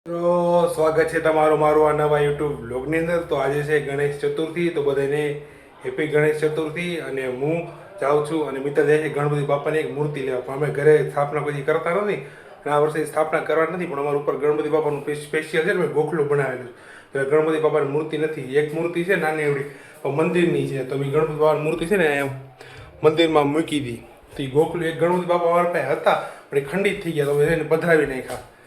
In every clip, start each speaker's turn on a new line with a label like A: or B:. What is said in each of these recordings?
A: તો સ્વાગત છે તમારું મારું આ નવા યુટ્યુબ બ્લોગની અંદર. તો આજે છે ગણેશ ચતુર્થી, તો બધાને હેપી ગણેશ ચતુર્થી. અને હું જાઉં છું અને મિત્ર જાય છે ગણપતિ બાપાની એક મૂર્તિ લેવા. પણ અમે ઘરે સ્થાપના કોઈ કરતા નથી અને આ વર્ષે સ્થાપના કરવા નથી, પણ અમારા ઉપર ગણપતિ બાપાનું સ્પેશિયલ છે ને મેં ગોખલું બનાવેલું. એટલે ગણપતિ બાપાની મૂર્તિ નથી, એક મૂર્તિ છે નાની એવડી મંદિરની છે. તો મેં ગણપતિ બાપાની મૂર્તિ છે ને એમ મંદિરમાં મૂકી હતી. તો એ ગોખલું એક ગણપતિ બાપા અમારા પાસે હતા પણ એ ખંડિત થઈ ગયા, તો અમે એને પધરાવી નાખ્યા.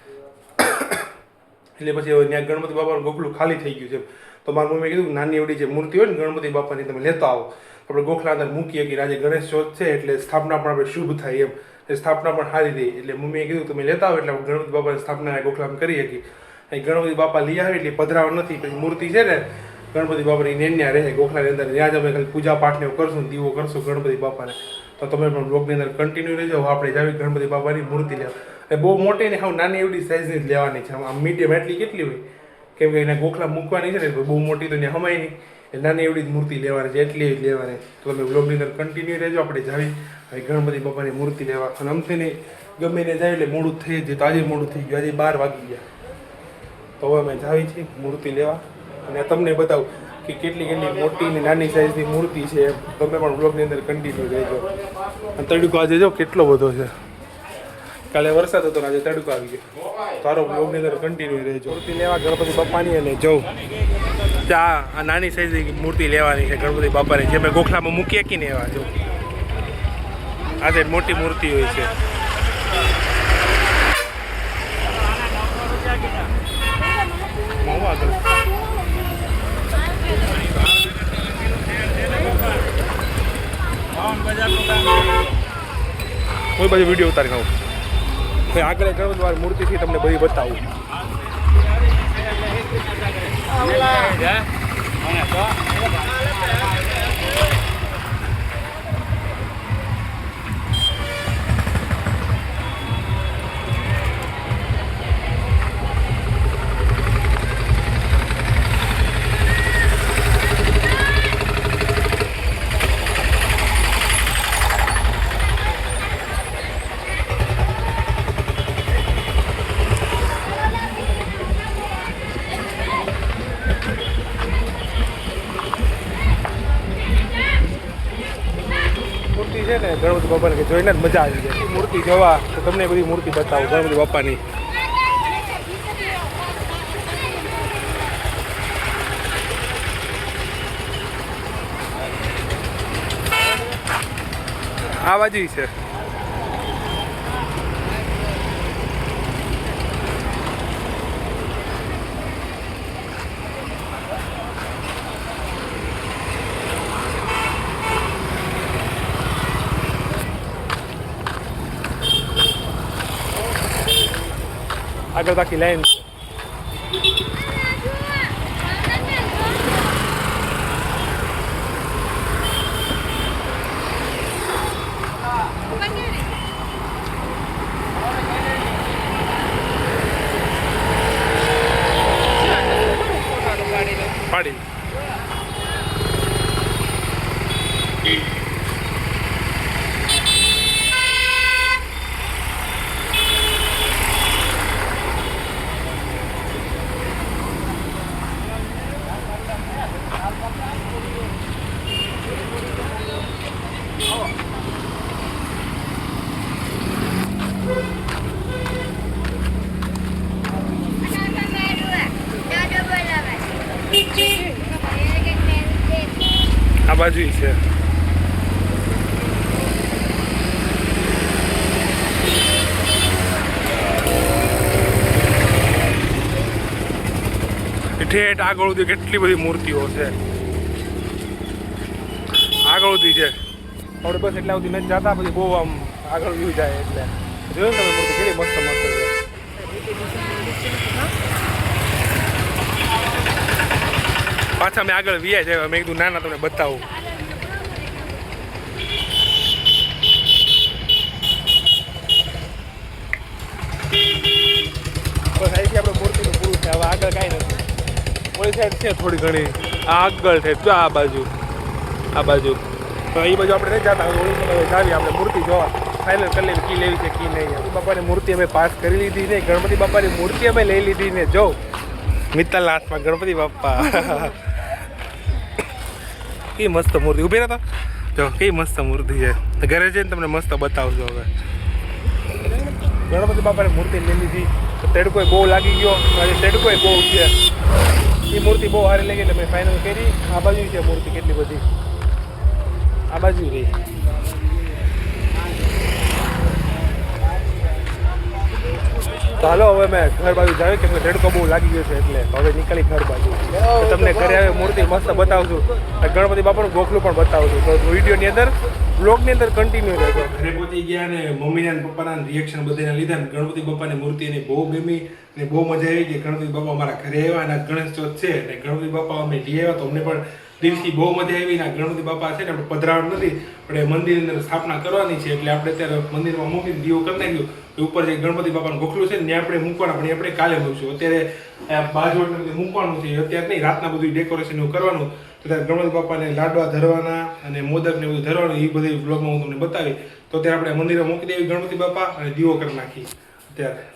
A: એટલે પછી હવે ત્યાં ગણપતિ બાપાનું ગોખલું ખાલી થઈ ગયું છે. તો મારા મમ્મીએ કીધું નાની એવડી જે મૂર્તિ હોય ને ગણપતિ બાપાની તમે લેતા આવો, આપણે ગોખલા અંદર મૂકીએ કે આજે ગણેશ ચોથ છે એટલે સ્થાપના પણ આપણે શુભ થાય એમ, એ સ્થાપના પણ સારી રહી. એટલે મમ્મીએ કીધું તમે લેતા આવો એટલે ગણપતિ બાપાની સ્થાપના ગોખલામાં કરી શકીએ. અહીં ગણપતિ બાપા લઈ આવે એટલે પધરાવા નથી, પછી મૂર્તિ છે ને ગણપતિ બાપાની નેન્યા રહે ગોખલાની અંદર. ત્યાં જ અમે ખાલી પૂજા પાઠને કરશું, દીવો કરશું ગણપતિ બાપાને. તો તમે પણ બ્લોગની અંદર કન્ટિન્યુ રહેજો. આપણે જાવી ગણપતિ બાપાની મૂર્તિ લેવા. એ બહુ મોટી ને હાવ નાની એવડી સાઇઝની જ લેવાની છે. આમ મીડિયમ એટલી કેટલી હોય, કેમ કે એને ગોખલા મૂકવાની છે ને બહુ મોટી તો ત્યાં હમાય નહીં, એ નાની એવડી જ મૂર્તિ લેવાની છે, એટલી જ લેવાની. તો તમે બ્લોગની અંદર કન્ટિન્યુ રહેજો. આપણે જાવી હવે ગણપતિ બાપાની મૂર્તિ લેવા. અને અમથીને ગમે ને જાય એટલે મોડું થઈ જાય. તો આજે મોડું થઈ ગયું, આજે 12 વાગી ગયા. તો હવે અમે જાવી છીએ મૂર્તિ લેવા અને તમને બતાવું કે કેટલી કેટલી મોટી ને નાની સાઇઝની મૂર્તિ છે. તમે પણ બ્લોગની અંદર કન્ટિન્યુ રહેજો. અને તડકો આજે જો કેટલો બધો છે, કાલે વરસાદ હતો ને આજે તડકો આવી ગયો. તારો બ્લોગની અંદર કન્ટિન્યુ રહેજો. મૂર્તિ લેવા ગણપતિ બાપાની અને જવું ત્યાં આ નાની સાઈઝની મૂર્તિ લેવાની છે ગણપતિ બાપાની, જે મેં ગોખલામાં મૂકીએ કે ને એવા જો આજે મોટી મૂર્તિ હોય છે. કોઈ બાજુ વિડીયો ઉતારી ખાવું આગળ ગણપતિ વાર મૂર્તિથી તમને બધી બતાવું. છે ને ગણપતિ બાપાને કે જોઈને જ મજા આવી જાય. મૂર્તિ જોવા તો તમને બધી મૂર્તિ બતાવું ગણપતિ બાપાની. આ બાજુ છે આગળ બાકી લાઈન. પાડી આ બાજુ છે. ઠેઠ આગળ સુધી કેટલી બધી મૂર્તિઓ છે, આગળ સુધી છે. આપણે બસ એટલા સુધી નથી જતા, પછી બહુ આમ આગળ વ્યૂ જાય. એટલે જોયું તમે મૂર્તિ કેટલી મસ્ત મસ્ત છે. પાછા મેં આગળ વ્યા છે. મેં કીધું નાના તમને બતાવું. બસ અહીંથી આપણે મૂર્તિનું પૂરું છે. હવે આગળ કાંઈ નથી. ઓલી સાઈડ છે થોડી ઘણી, આગળ છે જો આ બાજુ તો એ બાજુ આપણે નહીં જતા. ઓલી સાઈડ જાવી આપણે મૂર્તિ જોવા. ફાઇનલ કરી લેવી કી લેવી છે કી નહીં. ગણપતિ બાપાની મૂર્તિ અમે પાસ કરી લીધી ને ગણપતિ બાપાની મૂર્તિ અમે લઈ લીધી ને જો મિત્તલના હાથમાં ગણપતિ બાપા કઈ મસ્ત મૂર્તિ ઊભી રહેતા જો કઈ મસ્ત મૂર્તિ છે. ઘરે જઈને તમને મસ્ત બતાવજો. હવે ગણપતિ બાપાની મૂર્તિ લઈ લીધી તો તડકોય બહુ લાગી ગયો અને તડકોય બહુ છે. એ મૂર્તિ બહુ સારી લાગી એટલે મેં ફાઇનલ કરી. આ બાજુ છે મૂર્તિ કેટલી બધી આ બાજુ રહી. તો હાલો હવે મેં ઘર બાજુ જાવ કેમ કે તડકો બહુ લાગી ગયો છે એટલે હવે નીકળી ઘર બાજુ. તમને ઘરે આવે મૂર્તિ મસ્ત બતાવશું. ગણપતિ બાપાનું ગોખલું પણ બતાવશું. તો વિડીયોની અંદર બ્લોગની અંદર કન્ટિન્યુ રહેજો. ઘરે પહોંચી ગયા ને મમ્મીના પપ્પાના રિએક્શન બધાને લીધા ને ગણપતિ બાપાની મૂર્તિ એને બહુ ગમી ને બહુ મજા આવી ગઈ. ગણપતિ બાપા અમારા ઘરે આવ્યા અને ગણેશ ચોથ છે ને ગણપતિ બાપા અમે લઈ આવ્યા તો અમને પણ દિવસથી બહુ મજા આવી. ને ગણપતિ બાપા છે ને આપણે પધરાવવાનું નથી આપણે મંદિરની અંદર સ્થાપના કરવાની છે એટલે આપણે અત્યારે મંદિરમાં મૂકીને દીવો કરી નાખ્યું. ઉપર જે ગણપતિ બાપાનું ગોખલું છે ને ત્યાં આપણે મૂકવાના પણ આપણે કાલે મૂકશું. અત્યારે બાજુ મૂકવાનું છે અત્યારે નહીં રાતના બધું ડેકોરેશન એવું કરવાનું. તો ત્યારે ગણપતિ બાપાને લાડવા ધરવાના અને મોદક ને બધું ધરવાનું એ બધી બ્લોગમાં હું તમને બતાવી. તો ત્યારે આપણે મંદિરે મૂકી દેવી ગણપતિ બાપા અને દીવો કરી નાખી. અત્યારે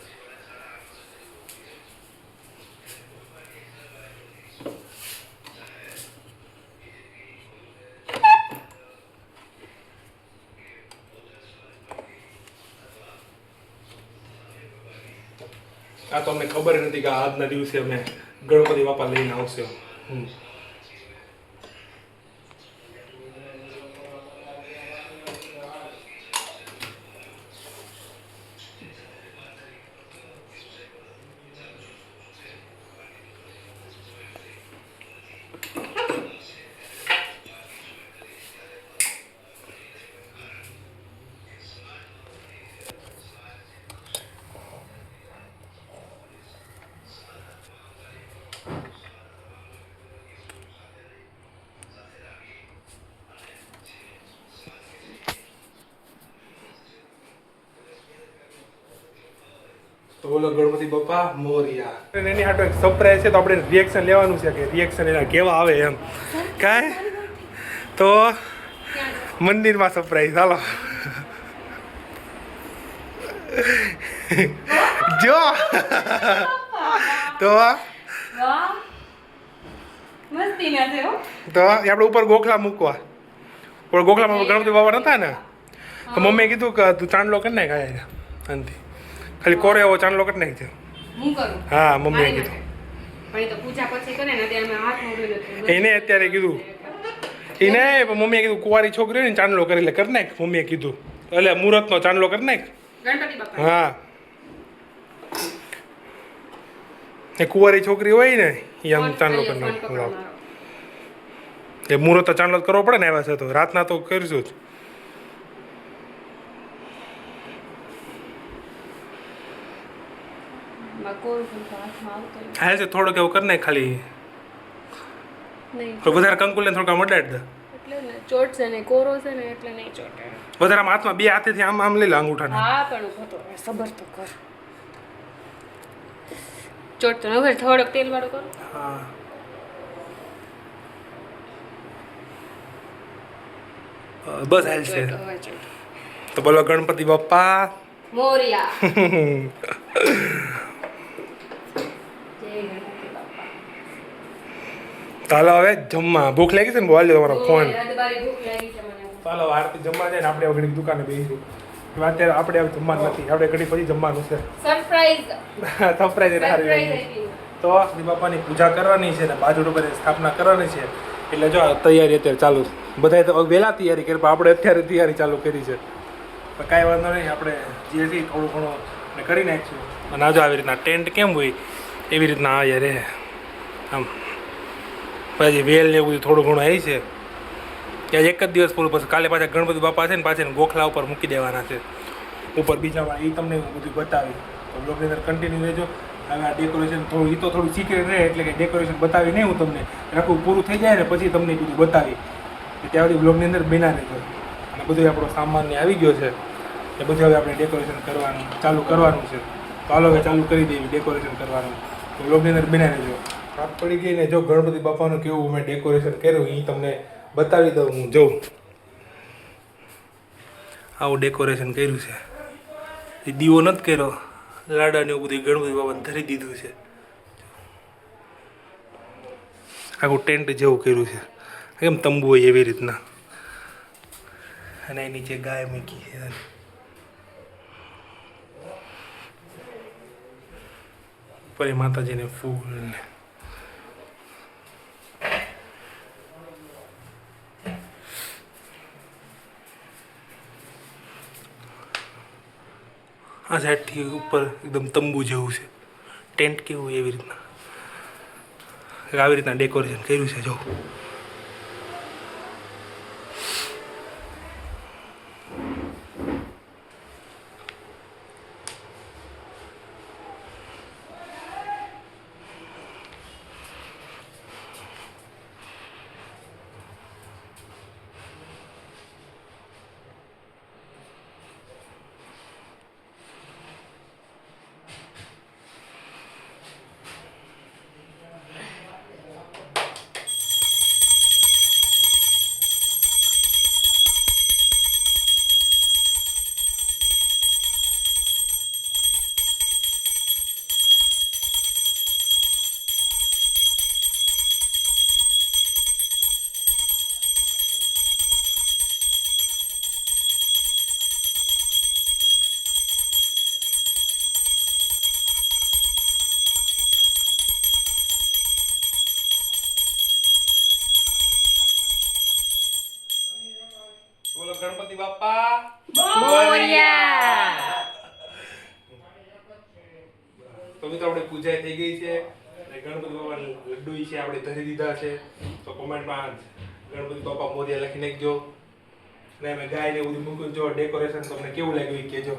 A: આ તો અમને ખબર નથી કે આજના દિવસે અમે ગણપતિ બાપા લઈને આવશે. તો બોલો ગણપતિ બાપા મોરિયા. એની હાટો એક સરપ્રાઈઝ છે તો આપણે રિએક્શન લેવાનું છે કે રિએક્શન એના કેવા આવે એમ કાંઈ. તો મંદિરમાં સરપ્રાઈઝ હાલો જો તો આપણે ઉપર ગોખલા મૂકવા પણ ગોખલામાં ગણપતિ બાપા નતા ને તો મમ્મીએ કીધું કે તું ચાંદલો કરી નાખ આનાથી ખાલી કોરે એવો ચાંદલો કરી નાખજો. હા મમ્મીએ કીધું એને અત્યારે કીધું એને મમ્મીએ કીધું કુંવારી છોકરી હોય ને ચાંદલો કરી લે કરી નાખ મમ્મીએ કીધું એટલે મુહૂર્તનો ચાંદલો કરી નાખ. હા એ કુંવારી છોકરી હોય ને એ આમ ચાંદલો કરી નાખ. એ મુહૂર્ત ચાંદલો કરવો પડે ને આવ્યા છે તો રાતના તો કરીશું જ. હા છે થોડોક એવું કરી નાખ ખાલી વધારે કંકુલ ને થોડુંક મડાડ દે
B: ચોટશે ને કોરો છે ને એટલે નહીં ચોટે.
A: વધારે આમ હાથમાં બે હાથેથી આમ આમ લઈ લે અંગૂઠા.
B: હા પણ ઉભો સબર તો કર ચોટતો હવે થોડોક તેલ વાળો કરો.
A: હા બસ હાલ છે. તો બોલો ગણપતિ બાપા
B: મોરિયા.
A: ચાલો હવે જમવા. ભૂખ લાગી છે ને બોલ તમારો ફોન. ચાલો આરતી જમવા જાય ને આપણે ઘડી દુકાને બેસીશું. અત્યારે આપણે હવે જમવાનું નથી આપણે ઘડી પછી જમવાનું છે. સરપ્રાઈઝ તો બાપાની પૂજા કરવાની છે ને બાજુ ઉપર સ્થાપના કરવાની છે એટલે જો તૈયારી અત્યારે ચાલુ. બધાએ તો વહેલા તૈયારી કરી પણ આપણે અત્યારે તૈયારી ચાલુ કરી છે. કાંઈ વાંધો નહીં આપણે જે છે થોડું ઘણું કરી નાખીશું. અને આજો આવી રીતના ટેન્ટ કેમ હોય એવી રીતના આ યાર આમ પછી વેલ ને એવું બધું થોડું ઘણું આવી છે. ત્યાં એક જ દિવસ પૂરું પછી કાલે પાછા ગણપતિ બાપા છે ને પાછા ગોખલા ઉપર મૂકી દેવાના છે ઉપર બીજામાં. એ તમને બધું બતાવી તો બ્લોગની અંદર કન્ટિન્યુ રહેજો. હવે આ ડેકોરેશન થોડું એ તો થોડું સિક્રેટ રહે એટલે કે ડેકોરેશન બતાવી નહીં હું તમને આખું પૂરું થઈ જાય ને પછી તમને બધું બતાવી ત્યાં સુધી બ્લોગની અંદર બના રહેજો. અને બધું આપણો સામાન આવી ગયો છે એ બધું હવે આપણે ડેકોરેશન કરવાનું ચાલુ કરવાનું છે. તો હાલો હવે ચાલુ કરી દેવી ડેકોરેશન કરવાનું. તો બ્લોગની અંદર બના રહેજો. રાત પડી ગઈ ને જો ગણપતિ બાપાનું કેવું મેં ડેકોરેશન કર્યું એ તમને બતાવી દઉં હું જોઉં. આવું ડેકોરેશન કર્યું છે. એ દીવો નથી કર્યો, લાડાને એવું બધું ગણપતિ બાપાને ધરી દીધું છે. આખું ટેન્ટ જેવું કર્યું છે, કેમ તંબુ હોય એવી રીતના. અને એ નીચે ગાય મૂકી છે. ઉપર માતાજીને ફૂલ ને આ સાઈડથી ઉપર એકદમ તંબુ જેવું છે, ટેન્ટ કેવું હોય એવી રીતના. આવી રીતના ડેકોરેશન કર્યું છે. જો બોલો ગણપતિ બાપા
B: મોરિયા.
A: તો મિત્રો આપણે પૂજા થઈ ગઈ છે અને ગણપતિ બાપા લડ્ડુ છે આપણે ધરી દીધા છે. તો કોમેન્ટમાં ગણપતિ બાપા મોરિયા લખી નાખજો. અને અમે ગાય ને બધું મૂક્યું. જો ડેકોરેશન તમને કેવું લાગ્યું એ કહેજો.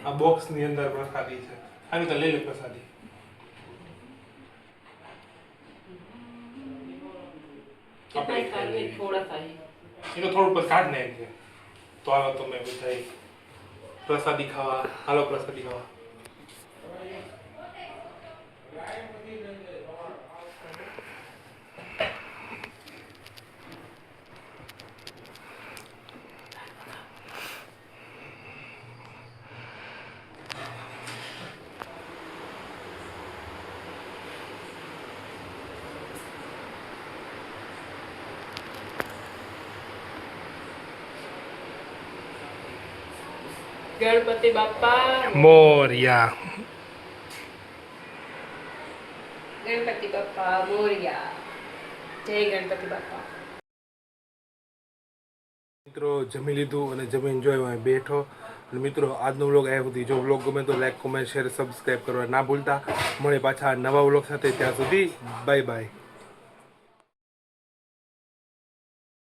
A: આ બોક્સ ની અંદર પ્રસાદી છે. આવી તો લઈ લો પ્રસાદી. એનો થોડું પર કાઢ નાખજે. તો હાલો તમે બધા પ્રસાદી ખાવા. હાલો પ્રસાદી ખાવા.
B: ગણપતિ બાપ્પા
A: મોરિયા.
B: ગણપતિ બાપ્પા મોરિયા. જય ગણપતિ બાપ્પા.
A: મિત્રો જમી લીધું અને જમીન જોઈ અહીં બેઠો. અને મિત્રો આજનો વ્લોગ આવ્યા સુધી. જો વ્લોગ ગમે તો લાઈક, કોમેન્ટ, શેર, સબસ્ક્રાઈબ કરવા ના ભૂલતા. મળે પાછા નવા વ્લોગ સાથે. ત્યાં સુધી બાય બાય.